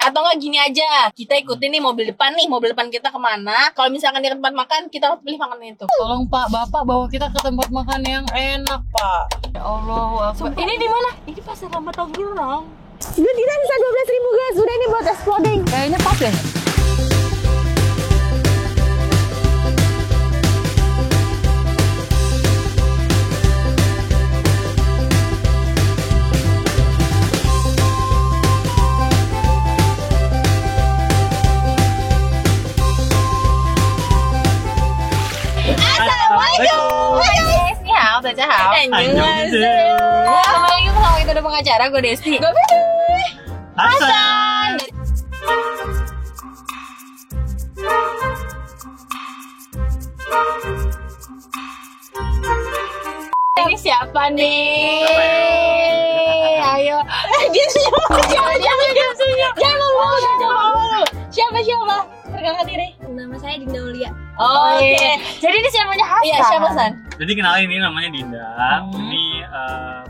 Atau nggak gini aja, kita ikutin nih mobil depan kita kemana. Kalau misalkan di tempat makan, kita harus pilih makanan itu. Tolong Pak, Bapak bawa kita ke tempat makan yang enak Pak. Ya Allah, ini di mana? Ini pasar lama Tangerang. Duit kita bisa 12.000 guys. Udah ini buat exploding. Kayaknya pas deh. Kembali lagi bersama kita ada pengacara, gue Desti. Gue Hasan. Ini siapa nih? Ayo. Dia siapa? Jangan ngomong. Siapa? Perkenalkan diri. Nama saya Dinda Aulia. Oke. Jadi ini siapanya Hasan? Iya, siapa San? Jadi kenalin, ini namanya Dinda. Ini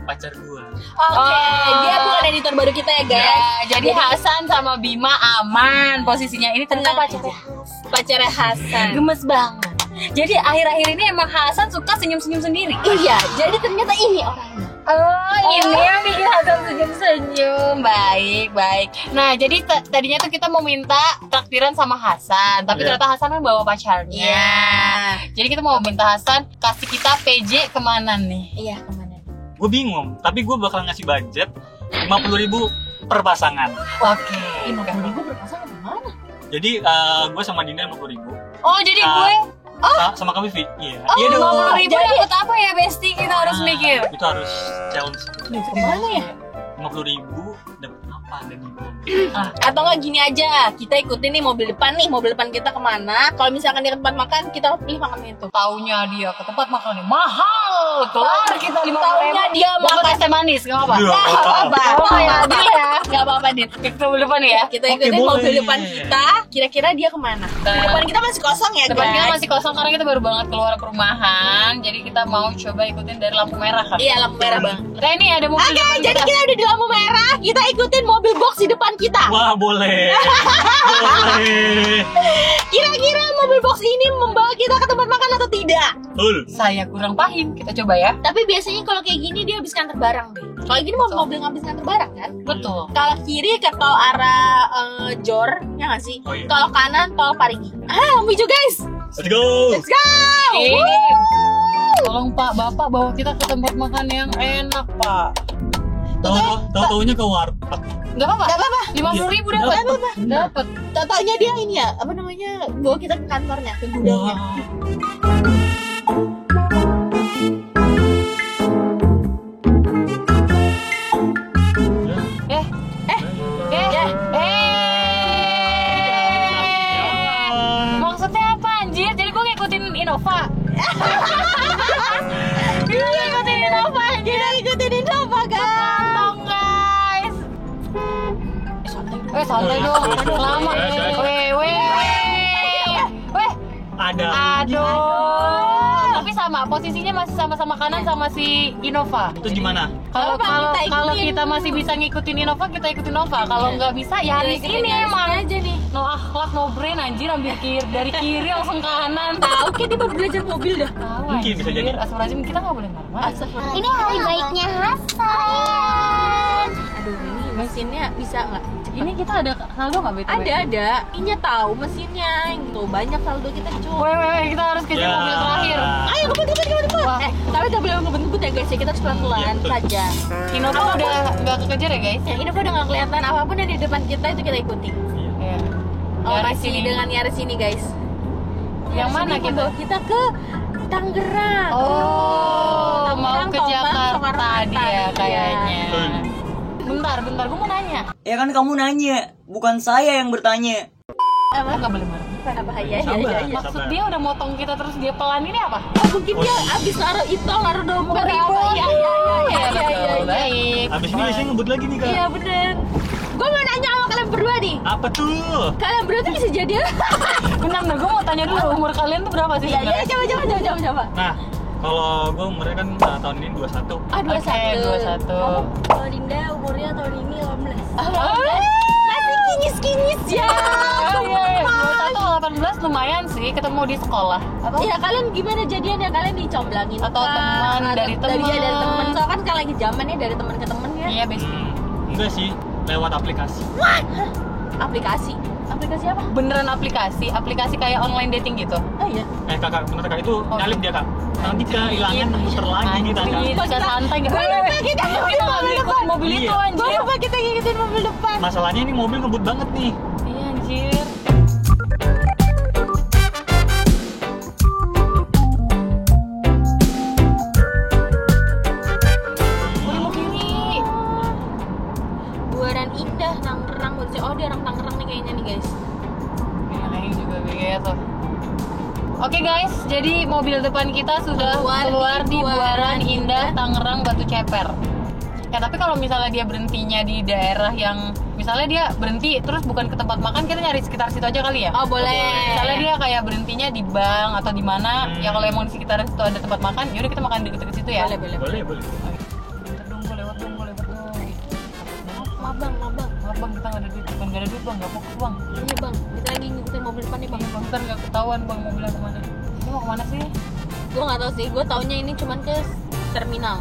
pacar gua. Oke, dia bukan editor baru kita ya guys. Ya, jadi Hasan sama Bima aman posisinya. Ini ternyata Pacarnya Hasan. gemes banget. Jadi akhir-akhir ini emang Hasan suka senyum-senyum sendiri. Iya, jadi ternyata ini orangnya. Oh, ini yang bikin Hasan senyum-senyum. Baik. Nah, jadi tadinya tuh kita mau minta traktiran sama Hasan, tapi ternyata Hasan kan bawa pacarnya. Iya. Jadi kita mau minta Hasan kasih kita PJ kemana nih? Iya, kemana? Gue bingung, tapi gue bakal ngasih budget 50.000 per pasangan. Oke. 50.000 berpasangan kemana? Jadi gue sama Dinda 50.000. Oh, jadi gue Sama kamu Vi. Iya. Oh, Iya dong. 50.000 dapat apa ya, Besti? Kita harus mikir. Itu harus challenge. Kemana ya? 50.000 dapat apa dan gimana? Atau nggak gini aja, kita ikutin nih mobil depan kita kemana. Kalau misalkan di tempat makan, kita harus pilih makanan itu. Taunya dia ke tempat makannya mahal. Kelar kita 50.000. Taunya dia Dapat makan es teh manis, nggak apa-apa. Iya. Nggak apa-apa. Oh, ya, Adil ya, nggak apa-apa Din. Kita depan ya. Kita Oke, ikutin boleh. mobil depan kita. Kira-kira dia kemana? Depan kita masih kosong ya Depan kita guys? masih kosong karena kita baru banget keluar perumahan. Jadi kita mau coba ikutin dari lampu merah kan. Iya, lampu merah bang. Nah, ini ada mobil Oke, depan jadi kita. kita udah di lampu merah. Kita ikutin mobil box di depan kita. Wah, boleh. Boleh. Kira-kira mobil box ini membawa kita ke tempat makan atau tidak? Betul. Saya kurang paham. Kita coba ya. Tapi biasanya kalau kayak gini dia habis nganter barang deh. Kalau gini mobil habis nganter barang kan? Betul. Kalau kiri ke tol arah Jor, ya nggak sih? Oh, iya. Kalau kanan tol Parigi. Lampu hijau guys. Let's go. Let's go. Tolong Pak, Bapak bawa kita ke tempat makan yang enak Pak. Tahu-taunya ke warteg. Gak apa-apa. Gak apa-apa. 50.000 dapat. Dapat. Taunya dia ini ya, apa namanya? Bawa kita ke kantornya, ke gudangnya. Wah. Maksudnya apa anjir? Jadi gue ngikutin Innova. Gue ngikutin Innova anjir. Kita ikutin Innova guys. Tolong guys. Santai dong. Lama. Weh. Ada. Aduh. Tapi sama posisinya masih sama-sama kanan sama si Innova. Itu gimana? Kalau Apa, kita kalau ikutin. kita masih bisa ngikutin Innova, kita ikutin Innova. Kalau nggak bisa ya hari ini emang aja nih. no akhlak, no brain anjir, ambil dari kiri langsung kanan. Tahu kayak dia baru belajar mobil dah. Tahu Mungkin bisa jadi. Astagfirullahaladzim, kita nggak boleh marah-marah. Ini hari baiknya Hasan. Aduh, ini mesinnya bisa nggak? Ini kita ada saldo nggak BTW? Ada. Ini tahu mesinnya. Tuh banyak saldo kita cuy. Weh, kita harus kejar Ya. mobil terakhir. Ayo ngebut. Wah. Tapi gak boleh ngebut ya guys ya. Kita harus pelan-pelan Iya, betul. saja. Innova udah nggak kekejar ya guys? Ya ini udah nggak kelihatan apapun yang di depan kita itu kita ikuti. Iya. Oh Yaris masih ini. dengan Yaris ini guys. Yang mana Yaris ini kita? membawa kita ke Tangerang. Oh, mau Tangerang, ke Tomang, Jakarta Soekarno-Hatta. dia Iya. kayaknya. Betul. Bentar, gue mau nanya. Ya kan kamu nanya, bukan saya yang bertanya. Oh, nggak boleh marah. Kenapa ya? Sabar. Maksud dia udah motong kita terus dia pelan ini apa? Mungkin dia abis naruh itu, naruh dompet apa? Iya. Betul, baik. Abis ini biasanya ngebut lagi nih kak. Iya bener. Gue mau nanya sama kalian berdua nih. Apa tuh? Kalian berdua tuh bisa jadian? Bentar, gue mau tanya dulu umur kalian tuh berapa sih? Iya, coba. Nah, kalau gue umurnya kan tahun ini 21. Ah, 21. 21. Kalau Dinda umurnya tahun ini 18. Masih lumayan sih ketemu di sekolah. Atau Iya, kalian gimana jadiannya? Kalian dicomblangin Atau kah? teman, Atau dari teman. dari teman. Soalnya kan kalau lagi zamannya dari teman ke teman ya. iya bestie. Enggak sih, lewat aplikasi. Aplikasi. Aplikasi apa? Beneran aplikasi kayak online dating gitu. Oh iya. Kakak, bener kak itu nyalip dia kak. Nanti kehilangan muter lagi kita kak. Anjir, bisa santai nggak? Kita nggak ngikutin mobil itu Iya. anjir. Kenapa kita ngikutin mobil depan? Masalahnya ini mobil ngebut banget nih. Iya anjir. Mau kiri. Buaran Indah, Tangerang. Oh, dia orang Tangerang nih kayaknya nih guys. Ini juga BG tuh. Oke guys, jadi mobil depan kita sudah keluar di Buaran Indah, Tangerang, Batu Ceper. Ya tapi kalau misalnya dia berhentinya di daerah yang misalnya dia berhenti terus bukan ke tempat makan, kita nyari sekitar situ aja kali ya. Oh boleh. Misalnya dia kayak berhentinya di bank atau di mana, ya kalau emang di sekitar situ ada tempat makan, yaudah kita makan deket-deket situ ya. Boleh. Boleh. Bentar dong, gue lewat dong. Maaf bang. Maaf bang, kita nggak ada duit, bukan nggak ada duit bang, nggak fokus bang. Iya bang, kita lagi ngikutin mobil depan nih bang. Bang, ntar nggak ketahuan bang mobilnya kemana. Ini mau kemana sih? Gue nggak tahu sih, gue taunya ini cuman ke terminal.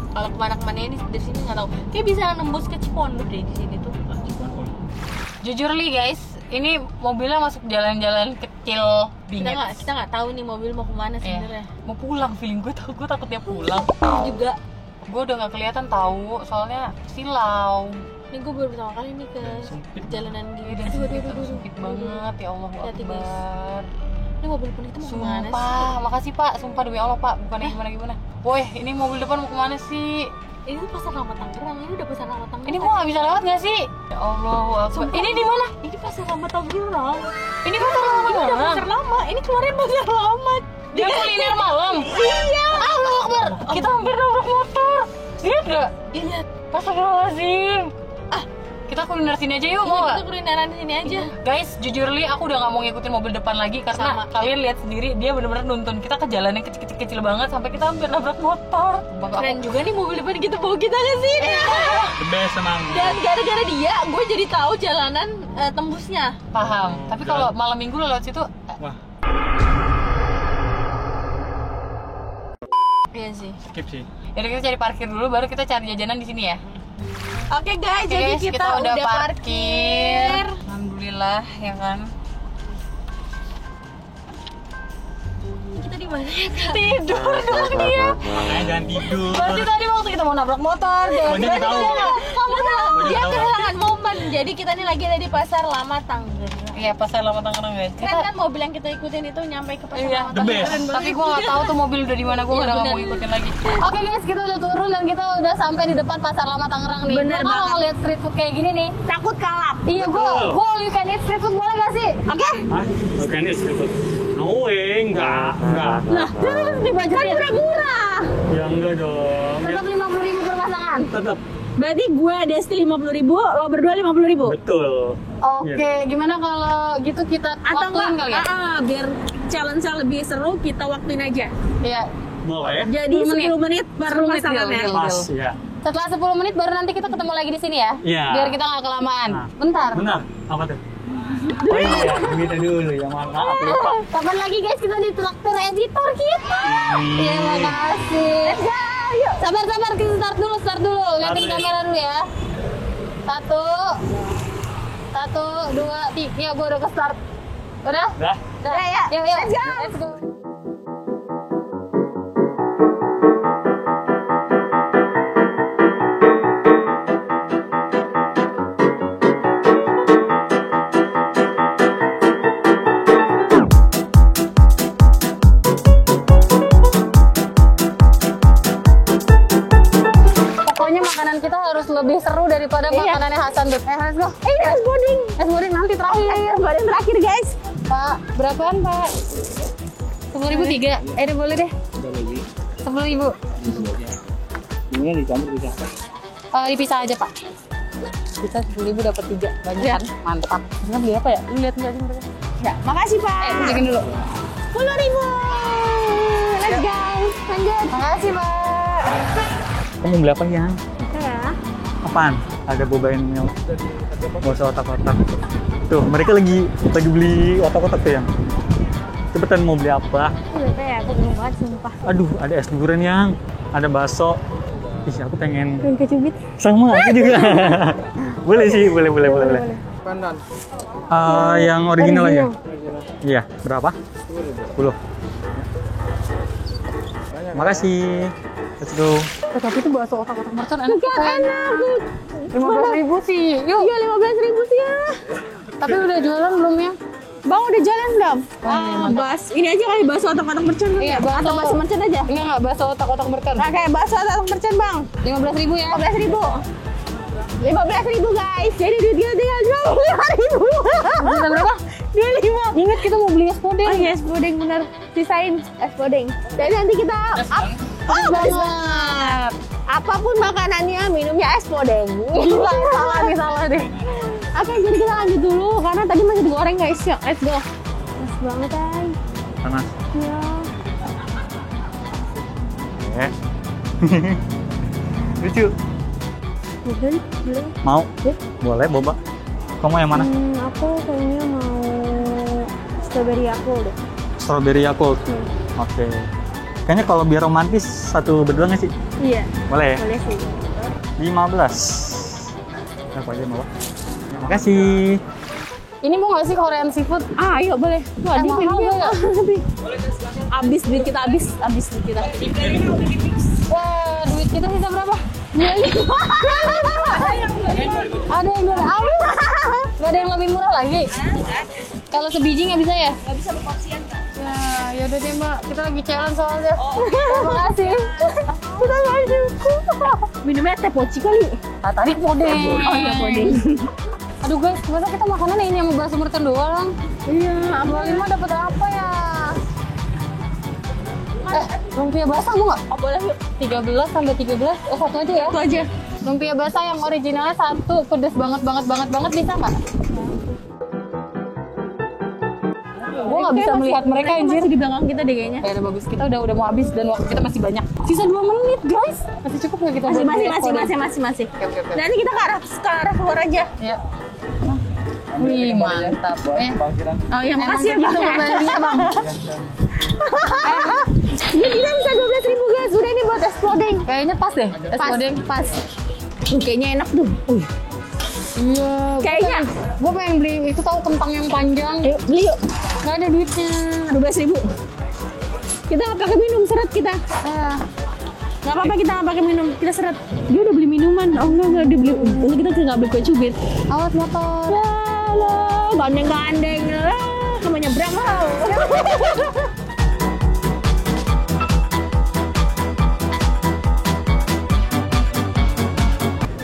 Kalau kemana-kemana ini dari sini nggak tahu. Kayak bisa nembus ke Cipondoh deh di sini tuh. Jujur li guys, ini mobilnya masuk jalan-jalan kecil bingit. Kita nggak tahu nih mobil mau kemana sebenarnya. Mau pulang, feeling gue takut dia pulang. Juga. Gue udah nggak kelihatan tahu, soalnya silau. Ini gue baru pertama kali nih ke Sempit. jalanan gini. Dan sempit banget, ya Allah Hati-hati, guys. Akbar. Ini mobil pun itu mau kemana sih? Sumpah, makasih pak, sumpah demi Allah pak, bukan gimana. Woi, ini mobil depan mau kemana sih? Ini tuh pasar lama Tangerang. Ini udah pasar lama Tangerang. Ini gua nggak bisa lewat nggak sih? Ya Allah, Sumpah, ini di mana? Ini pasar lama Tangerang. Ini pasar lama Ini udah Tangerang. pasar lama. Ini keluarnya pasar lama. Dia kuliner malam. Iya. Allah Akbar, kita hampir nabrak motor. Lihat nggak? Iya. Astagfirullahaladzim. Kita kuliner sini aja yuk, mau Kita nggak? kulineran di sini aja. Guys, jujur li, aku udah nggak mau ngikutin mobil depan lagi karena Sama. kalian lihat sendiri dia benar-benar nuntun kita ke jalan yang kecil-kecil banget sampai kita hampir nabrak motor. Keren juga nih mobil depan kita bawa kita ke sini. The best emang. Dan gara-gara dia, gue jadi tahu jalanan tembusnya. Paham. Tapi kalau malam minggu lo lewat situ, Wah, Iya sih. skip sih. jadi kita cari parkir dulu, baru kita cari jajanan di sini ya. Oke guys, Oke, jadi guys, kita udah parkir. Alhamdulillah ya kan. Kita di mana ya kak? Tidur dong dia. Makanya jangan tidur. Berarti tadi waktu kita mau nabrak motor dia. Oh, jadi tahu. Kamu tahu? Oh, Dia tahu. kehilangan momen. Jadi kita nih lagi ada di pasar lama Tangerang. Iya, pasar lama Tangerang guys. Keren kan mobil yang kita ikutin itu nyampe ke pasar Iya, lama the best. Tangerang. tapi gue nggak tahu tuh mobil udah di mana, gue Iya, udah nggak bener. mau ikutin lagi. Oke guys, kita udah turun dan kita udah sampai di depan pasar lama Tangerang nih. Bener Gua kalau banget. ngeliat street food kayak gini nih, Takut kalap. iya gue all you can eat street food boleh gak sih? Oke. Hah? Bukan itu. No way, enggak. Nah, dibajarin. Kan murah-murah. Ya enggak dong. Tetap 50.000 per pasangan. Tetap. Berarti gue Desti 50.000, lo berdua 50.000. Betul. Oke, gimana kalau gitu kita Atau waktuin kali ya? biar challenge-nya lebih seru, kita waktuin aja. Iya. Boleh. Jadi 10 10 menit per 10 menit, pasangan ya. deal. Pas ya. Setelah 10 menit baru nanti kita ketemu lagi di sini ya. Iya. Biar kita nggak kelamaan. Nah. Bentar. Benar. Apa tuh? Oh iya, gitu dulu ya. Maaf lupa. Kapan lagi guys kita ditraktir editor kita? Iya, makasih. Yuk. Sabar, kita start dulu. Liatin Start. kamera dulu ya. 1, 2, 3. Ya, gua udah ke start. Udah? Dah. Udah ya. Yuk. Let's go. Pokoknya makanan kita harus lebih seru daripada makanannya Hasan tuh. Let's go. Es puding. Es puding nanti terakhir. Badan terakhir guys. Pak, berapaan Pak? 10.003. Ini boleh deh. 10.000. Ini dicampur bisa. Dipisah aja Pak. Kita 10.000 dapat 3. Banyak kan? Mantap. Ini beli apa ya? Lu lihat nggak sih mereka? Ya, makasih Pak. Bikin dulu. 10.000. Let's go. Lanjut. Makasih Pak. Kamu beli apa ya? Ya. Apaan? Ada boba yang Bakso otak-otak. Tuh, mereka lagi beli otak-otak tuh yang. Cepetan mau beli apa? Ya, aku bingung banget sumpah. Aduh, ada es durian yang, ada bakso. Ih, aku pengen Pengen kecubit. sama aku juga. Boleh sih, boleh. Pandan. Yang original aja. Iya, berapa? 10. Makasih. Let's go. Tapi itu bakso otak-otak mercon enak. Enak. 15.000 sih. Yuk. Iya 15.000 sih ya. Tapi udah jualan belum ya? Bang udah jalan belum? Ini aja kali bakso otak-otak mercon. Iya, atau bakso mercon aja. Enggak bakso otak-otak mercon. Nah, kayak bakso otak-otak mercon, Bang. 15.000 ya. 15.000. 15.000 guys. Jadi duit kita tinggal 25.000. Bisa berapa? 25. Ingat kita mau beli es podeng. Oh iya, es podeng bener. Sisain es podeng. Dan nanti kita banget. Apapun makanannya, minumnya es podeng. Gila, salah deh. Oke, jadi kita lanjut dulu karena tadi masih digoreng guys. Yuk, let's go. Mas banget, guys. Panas. Ya. Oke. Lucu. Boleh. Mau? Boleh, boba. Kamu yang mana? Aku kayaknya mau strawberry Yakult deh. Strawberry Yakult. Oke. Kayaknya kalau biar romantis satu berdua nggak sih? Iya, Boleh ya? boleh sih. 15. Aku aja mau. Makasih. Ini mau nggak sih Korean seafood? Ayo boleh. Wah, Emang ini mau Abis duit kita, abis duit kita. Wah, duit kita sisa berapa? Ada yang murah. Gak ada yang lebih murah lagi. Kalau sebiji nggak bisa ya? Nggak bisa berporsian kan? Ya udah deh Mbak, kita lagi challenge soalnya. Terima kasih. Kita nggak cukup. Minumnya teh poci kali. Tadi podeng. Oh iya podeng. Aduh guys, masa kita makanannya ini yang bakso mercon doang? Iya. 25 dapat apa ya? Lumpia basah mau nggak? Oh boleh yuk. 13 sampai 13, satu aja ya? Satu aja. Lumpia basah yang originalnya satu, pedes banget bisa nggak? Gue nggak bisa melihat mereka anjir. Masih di belakang kita deh kayaknya. Ya udah bagus, kita udah mau habis dan waktu kita masih banyak. Sisa 2 menit guys. Masih cukup nggak kita? Masih. Oke. Dan kita ke arah keluar aja. Ya. Wih mantap. Oh ya makasih ya Gitu Bang. mobilnya bang. Ini kita bisa 12.000 guys. Udah ini buat es podeng. Kayaknya pas deh. Es podeng. Pas. Kayaknya enak tuh. Iya. Kayaknya. Gue pengen beli itu tahu kentang yang panjang. Ayo beli yuk. Nggak ada duitnya. 12.000. Kita nggak pakai minum, seret kita. Nggak apa-apa kita nggak pakai minum, kita seret. Dia udah beli minuman. Oh enggak dia beli. Ini kita nggak beli kue cubit. Awas motor. Lah, gandeng-gandeng lah, kamu nyebrang lah.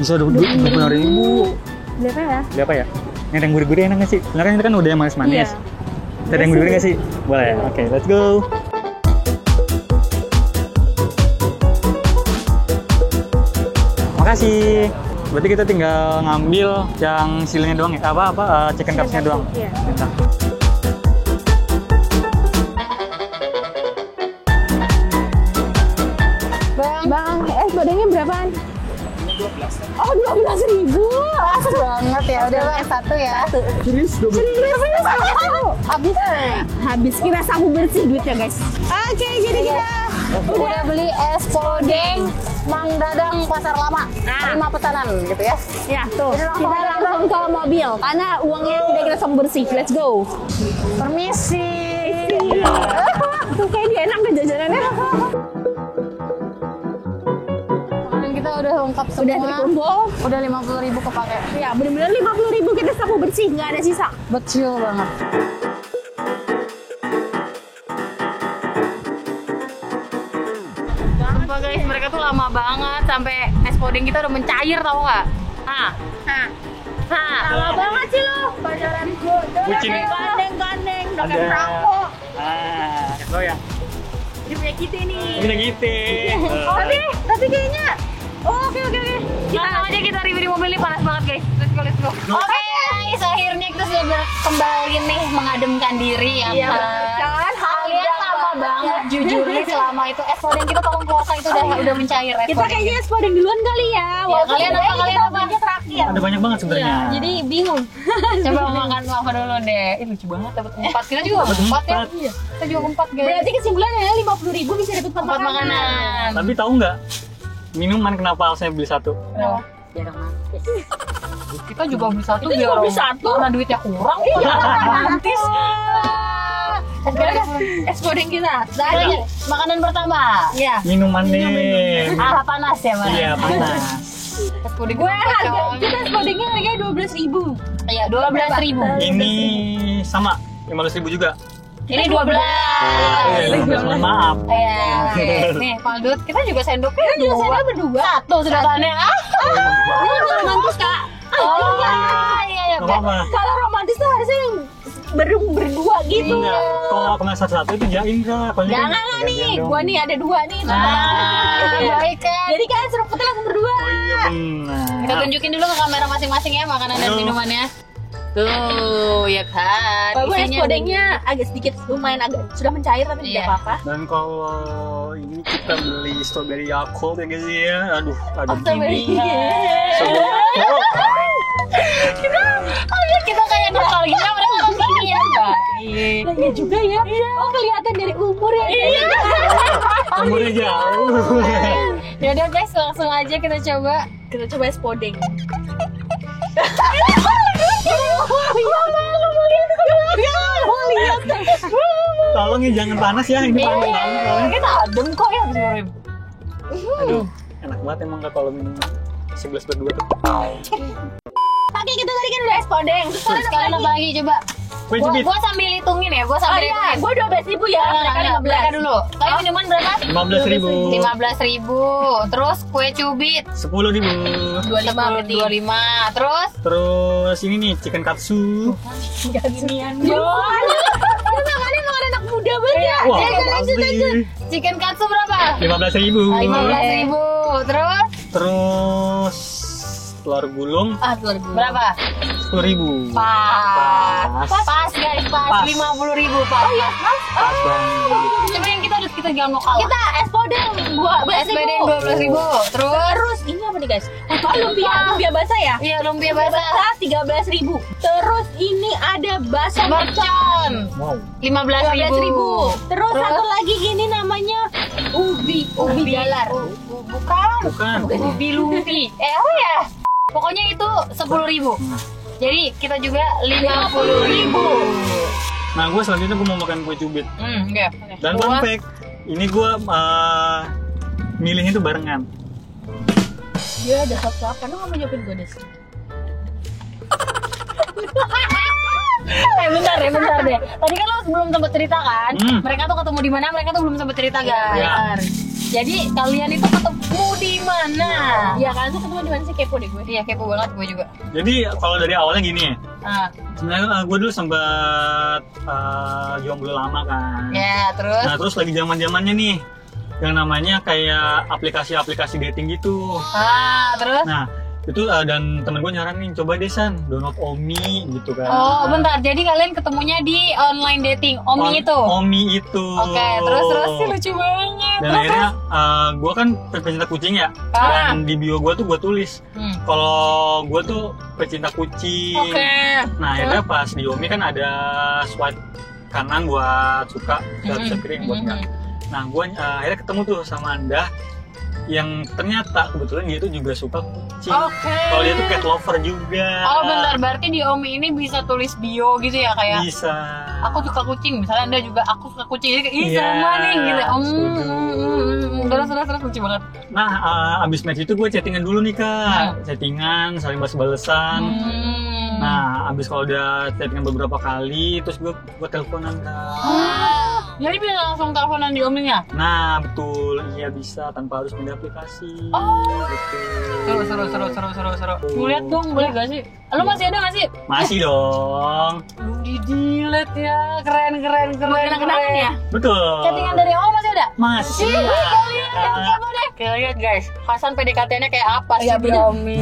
Bisa 20.000. Beli apa ya? Beli apa ya? Yang gurih-gurih enak nggak sih? Sebenarnya itu kan udah yang manis-manis. Iya. Ada yang gurih-gurih nggak sih? Boleh. Oke, let's go. Makasih. Berarti kita tinggal ngambil yang silnya doang ya? Chicken cupsnya doang. Iya. Bentar. Bang, es bodengnya berapaan? 12. Oh 12.000. Pas banget ya. Udah bang satu ya. Serius? Habis kita sapu bersih duitnya guys. Oke, jadi kita Udah beli es podeng Mang Dadang Pasar Lama. 5 pesanan gitu ya. ya tuh kita langsung ke mobil karena uangnya udah kita sapu bersih. Let's go. Permisi. Tuh kayak dia enak gak jajanannya? Makanan kita udah lengkap semua. Udah terkumpul. Udah 50.000 kepake. Ya bener-bener 50.000 kita sapu bersih, nggak ada sisa. Betul banget. Sumpah guys, mereka tuh lama banget sampai es podeng kita udah mencair tau nggak? Lama banget sih lo. Pacaran gue. Bucin. Gandeng-gandeng, udah kayak perangko. Lo ya? Dia punya kita nih. Punya gitu. Tapi kayaknya. Oke. Langsung aja kita review di mobil nih, panas banget guys. Let's go. Oke guys, akhirnya kita sudah kembali nih mengademkan diri ya Iya, kan? Kalian lama banget sejujurnya selama itu es podeng kita tolong keluarkan itu udah mencair es Kita podeng. kayaknya es podeng duluan kali ya. Ya, kalian apa? Kalian apa? Terakhir. Ada banyak banget sebenarnya. Jadi bingung. Coba makan apa dulu deh. Ih lucu banget dapat 4. Kita juga dapat 4 ya. Iya. Kita juga 4 guys. Berarti kesimpulannya 50.000 bisa dapat 4 4 makanan. Tapi tahu nggak minuman kenapa saya beli satu? Kenapa? Biar romantis. Kita juga beli satu Kita biar juga beli satu. karena duitnya kurang. romantis. Sekarang es podeng kita. Lagi makanan pertama. Ya. Minuman nih. Panas ya, Mas. Iya panas. Es podeng Gue harga kita es podengnya harganya 12.000. Iya, 12.000. Ini sama 15.000 juga. Ini 12. Mohon maaf. Iya. Nih, Paldut, kita juga sendoknya dua. berdua. Satu sedotannya. Ini bukan romantis, Kak. Oh, iya. Nggak apa-apa. Kalau romantis tuh harusnya yang berdua gitu. Enggak. Kalau kena satu-satu itu jain kak. Kalau ini kan Jangan nih, gantian gua dong. nih ada 2 nih. Baik kan. Jadi kalian seruputnya langsung berdua. Oh iya benar. Kita tunjukin dulu ke kamera masing-masing ya makanan dan Ayo. minumannya. Tuh, ya kan. Walaupun es Isinya podengnya agak sedikit lumayan agak sudah mencair tapi Iya. tidak apa-apa. Dan kalau ini kita beli strawberry Yakult ya guys ya. Aduh, ada Strawberry. kita kayak nostalgia mereka begini ya, baik. Nah, iya juga ya. Oh, kelihatan dari umur ya. Iya. umurnya jauh. Ya udah guys, langsung aja kita coba. Kita coba es podeng. Tolong ya jangan panas ya ini panas banget soalnya. Kita adem kok ya sebenarnya. Aduh, enak banget emang kak kalau minum 11 berdua tuh. Oke, kita tadi kan udah es podeng. Terus kalian apa Sekarang lagi? apa lagi coba? Kue cubit Gua sambil hitungin ya, gua Oh sambil iya, hitungin. gua 12.000 ya. Mereka Mereka 15. dulu. Kalian minuman berapa? 15.000. 15.000. Terus kue cubit 10.000. 25. Terus Terus ini nih chicken katsu. Makannya makan anak muda banget ya. Wah, Lanjut. pasti. chicken katsu berapa? 15.000. 15.000. Terus Terus telur gulung Telur gulung. berapa? 10.000. Pas guys, pas 50.000 pas. Oh iya, Pas banget. coba yang kita jangan mau kalah. Kita es podeng Es bedeng 12.000. Terus ini apa nih guys? Oh, lumpia basah ya? Iya, lumpia basah 13.000. Terus ini ada bakso mercon Wow. 15.000. Terus satu lagi ini namanya ubi jalar. Bukan. Bukan. Ubi lumpi. Apa ya? Pokoknya itu 10.000. Jadi kita juga 50.000. Nah, gue selanjutnya gue mau makan kue cubit. Oke. Dan fun fact, ini gue milihnya tuh barengan. Dia ada satu apa? Lu nggak mau nyobain gue deh. Bentar deh. Tadi kan lo belum sempat cerita kan? Hmm. Mereka tuh ketemu di mana? Mereka tuh belum sempat cerita guys. Iya. Jadi kalian itu ketemu di mana? Ya kan tuh ketemu di mana sih, kepo deh gue. Iya, kepo banget gue juga. Jadi kalau dari awalnya gini, Ah, sebenarnya gue dulu sempat jomblo lama kan. ya terus. Nah terus lagi zaman-zamannya nih yang namanya kayak aplikasi-aplikasi dating gitu. Terus. Nah itu dan temen gue nyaranin coba deh San download Omi gitu kan. Oh, bentar. Jadi kalian ketemunya di online dating, Omi itu. Omi itu. Oke, terus sih lucu banget. Dan akhirnya gue kan pecinta kucing ya. Dan di bio gue tuh gue tulis kalau gue tuh pecinta kucing. Oke. Nah akhirnya pas di Omi kan ada swipe kanan buat suka, swipe kiri buat enggak. Nah gue akhirnya ketemu tuh sama Anda yang ternyata kebetulan dia tuh juga suka kucing. Oke. Kalau dia tuh cat lover juga. Oh, bentar. Berarti di Omi ini bisa tulis bio gitu ya kayak Bisa. aku suka kucing. Misalnya Anda juga aku suka kucing. Jadi ih Iya, sama nih gitu. setuju. Terus lucu banget. Nah abis match itu gue chattingan dulu nih kak. Chattingan saling balas-balesan. Nah abis kalau udah chattingan beberapa kali terus gue teleponan kak. Jadi bisa langsung teleponan di Ominya? Nah betul, iya bisa tanpa harus pindah aplikasi. Gitu. Seru. Gue lihat dong, boleh gak sih? Lu masih ada gak sih? Masih dong. Lu di delete ya. Keren. Kenang-kenangan ya? Betul. Chattingan dari awal masih ada? Masih. Coba deh. Kita lihat guys, Hasan PDKT-nya kayak apa sih Biomi?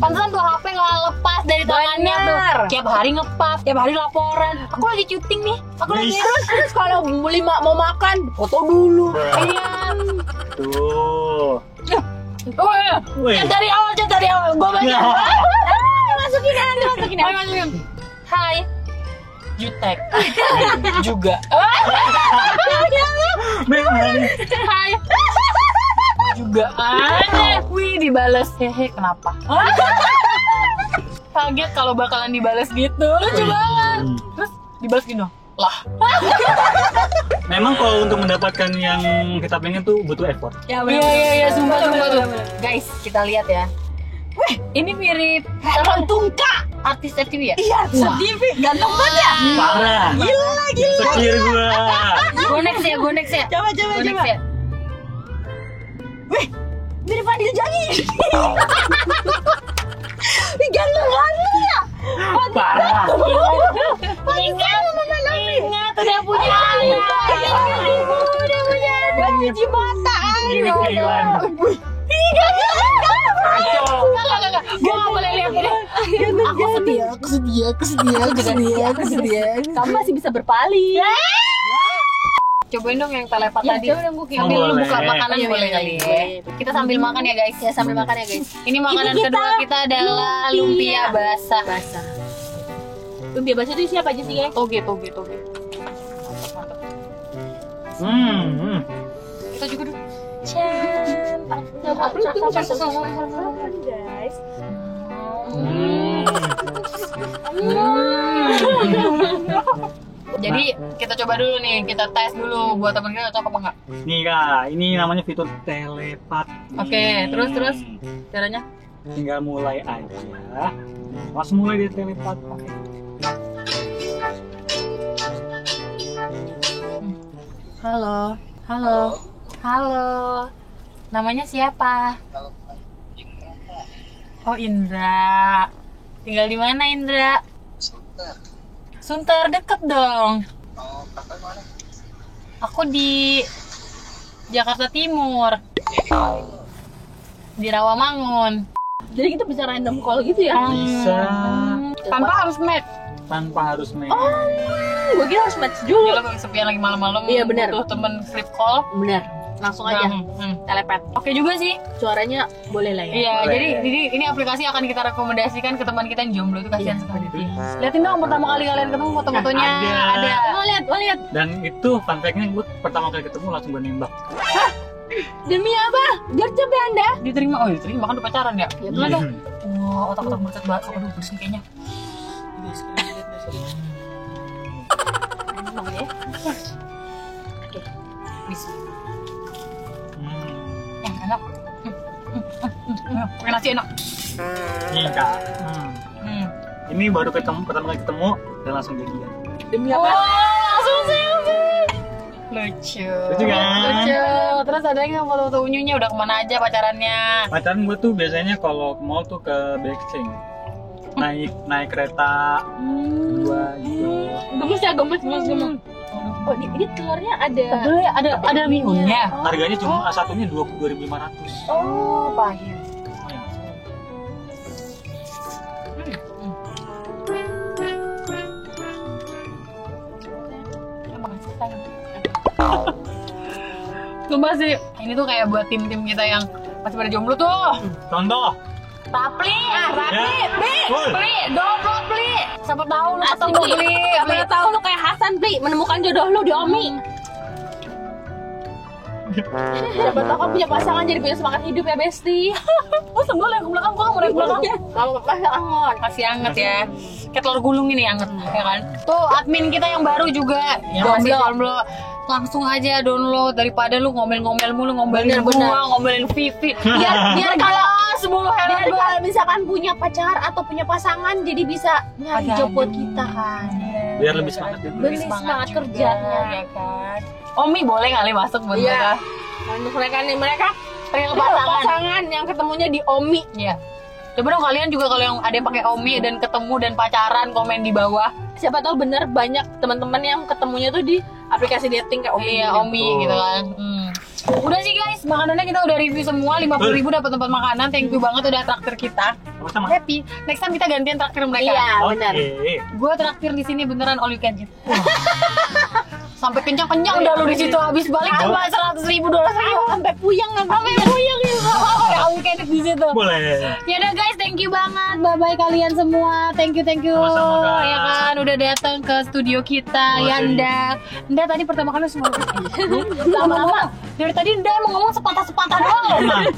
Pantesan tuh HP nggak lepas dari tangannya tuh. Tiap hari ngepas, tiap hari laporan. Aku lagi syuting nih. Aku lagi Terus kalau mau makan, foto dulu. Iya. Tuh. Oh iya. Wih. Chat dari awal. Gua baca. Masukin. Hai. Jutek. Juga. Memang. Hai. Juga aneh. Wih, dibales. Hehe, kenapa? Kaget kalau bakalan dibales gitu. Lucu banget. Terus dibales gini dong. Lah. Memang kalau untuk mendapatkan yang kita pengen tuh butuh effort. Iya, sumpah tuh. Guys, kita lihat ya. Wih, ini mirip sama Tungka, artis FTV ya? Iya, sedih, ganteng banget ya. Parah. Gila. Sekir gua. Gue next ya. Coba. Gue next ya. Wih, mirip Fadil Jani. Ih, ganteng ya. Parah. Ingat udah punya anak. Udah cuci mata. Ini kehilangan. Enggak. Gue gak boleh lihat ini. Aku sedia. Kamu masih bisa berpaling. Cobain dong yang telepat Ya, tadi. coba dong, Bu. Sambil lu Boleh. buka makanan Iya, boleh iya, kali iya. ya. Kita sambil makan ya guys. Ya, sambil makan ya, guys. Ini makanan Ini kedua kita adalah lumpia basah. Lumpia basah itu siapa aja sih, guys? Toge. Mantap. Kita juga dulu. Guys. Jadi kita coba dulu nih, kita tes dulu buat temen kita cocok apa enggak. Nih Kak, ini namanya fitur telepat. Oke, terus caranya? Tinggal mulai aja. Langsung mulai dari telepat. Oke. Halo. Namanya siapa? Oh, Indra. Tinggal di mana, Indra? Sunter, deket dong. Aku di Jakarta Timur. Di Rawamangun. Jadi kita bisa random call gitu ya? Bisa. Tanpa harus match. Tanpa harus main. Gue kira harus match Jadi dulu. lo kesepian lagi malam-malam. Iya, benar. Tuh temen flip call. Bener, langsung aja telepet. Oke juga sih. Suaranya boleh lah ya. Iya, Boleh. jadi ini aplikasi akan kita rekomendasikan ke teman kita yang jomblo itu kasihan sekali. Liatin dong pertama kali kalian ketemu foto-fotonya Ada. Mau lihat. Dan itu fun fact-nya gue pertama kali ketemu langsung gue nembak. Demi apa? Gercep ya Anda? Diterima, diterima kan udah pacaran ya? Ya bener dong. Wah, otak-otak berkat banget, aduh bersin kayaknya. Mau ya? Oke, bisa. Hmm. Enak. Pakai nasi enak. Nih Kak. Ini baru pertama kali ketemu dan langsung jadian. Demi apa? Langsung selfie. Lucu. Lucu kan? Lucu. Terus ada nggak foto-foto unyunya udah kemana aja pacarannya? Pacaran gue tuh biasanya kalau ke mall tuh ke Blackpink. Naik kereta dua gitu. Gemes. Oh, ini telurnya ada. Ada bihunnya. Harganya cuma satunya 22.500. Oh, pahit. Lumayan. Sumpah sih, ini tuh kayak buat tim-tim kita yang masih pada jomblo tuh. Contoh. Rapli, Full. download Pli. Siapa tahu lu Asli, ketemu Pli. Siapa tahu lu kayak Hasan, Pli, menemukan jodoh lu di Omi. Siapa tahu kan punya pasangan jadi punya semangat hidup ya, Besti. Oh, sebelum yang ke belakang, gua nggak mau naik ke belakang. Kamu masih angon. Masih anget ya. Kayak telur gulung ini anget, ya kan? Tuh admin kita yang baru juga, yang masih jomblo. Langsung aja download daripada lu ngomel-ngomel mulu, ngomelin Bener. gua, ngomelin Vivi. Biar kalau Biar kalau misalkan punya pacar atau punya pasangan jadi bisa nyari Ada job buat aja. kita kan. Biar lebih semangat juga. Lebih semangat juga, kerjanya. ya kan. Omi boleh kali masuk buat Iya. mereka. Mereka Real pasangan yang ketemunya di Omi. Iya. Coba dong kalian juga kalau yang ada yang pakai Omi dan ketemu dan pacaran komen di bawah. siapa tahu bener banyak teman-teman yang ketemunya tuh di aplikasi dating kayak Omi. Iya, Omi gitu kan. Udah sih guys, makanannya kita udah review semua. 50.000 dapat tempat makanan. Thank you banget udah traktir kita. Sama-sama. Happy. Next time kita gantian traktir mereka. Iya, benar. Oke. Gue traktir di sini beneran all you can eat. Sampai kenyang-kenyang udah lu di situ, habis balik cuma 100.000, 200.000. Sampai puyeng Sampai puyeng gitu. All you can eat di situ. Boleh. Ya udah guys, thank you banget. Bye bye kalian semua. Thank you. Sama-sama, guys. Ya kan udah datang ke studio kita. Ya Nda. Nda tadi pertama kali semua. Lama-lama. Dari tadi Nda emang ngomong sepatah-sepatah doang.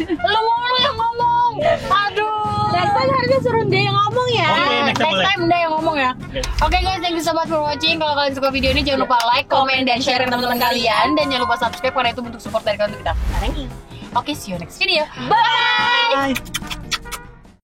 Lu mulu yang ngomong. Aduh. Next time harusnya suruh dia yang ngomong ya. Oke, next time boleh. Nda yang ngomong ya. Oke guys, thank you so much for watching. Kalau kalian suka video ini jangan lupa like, comment, dan share ke teman-teman kalian. Dan jangan lupa subscribe karena itu bentuk support dari kalian untuk kita. Oke, see you next video. Bye. Bye.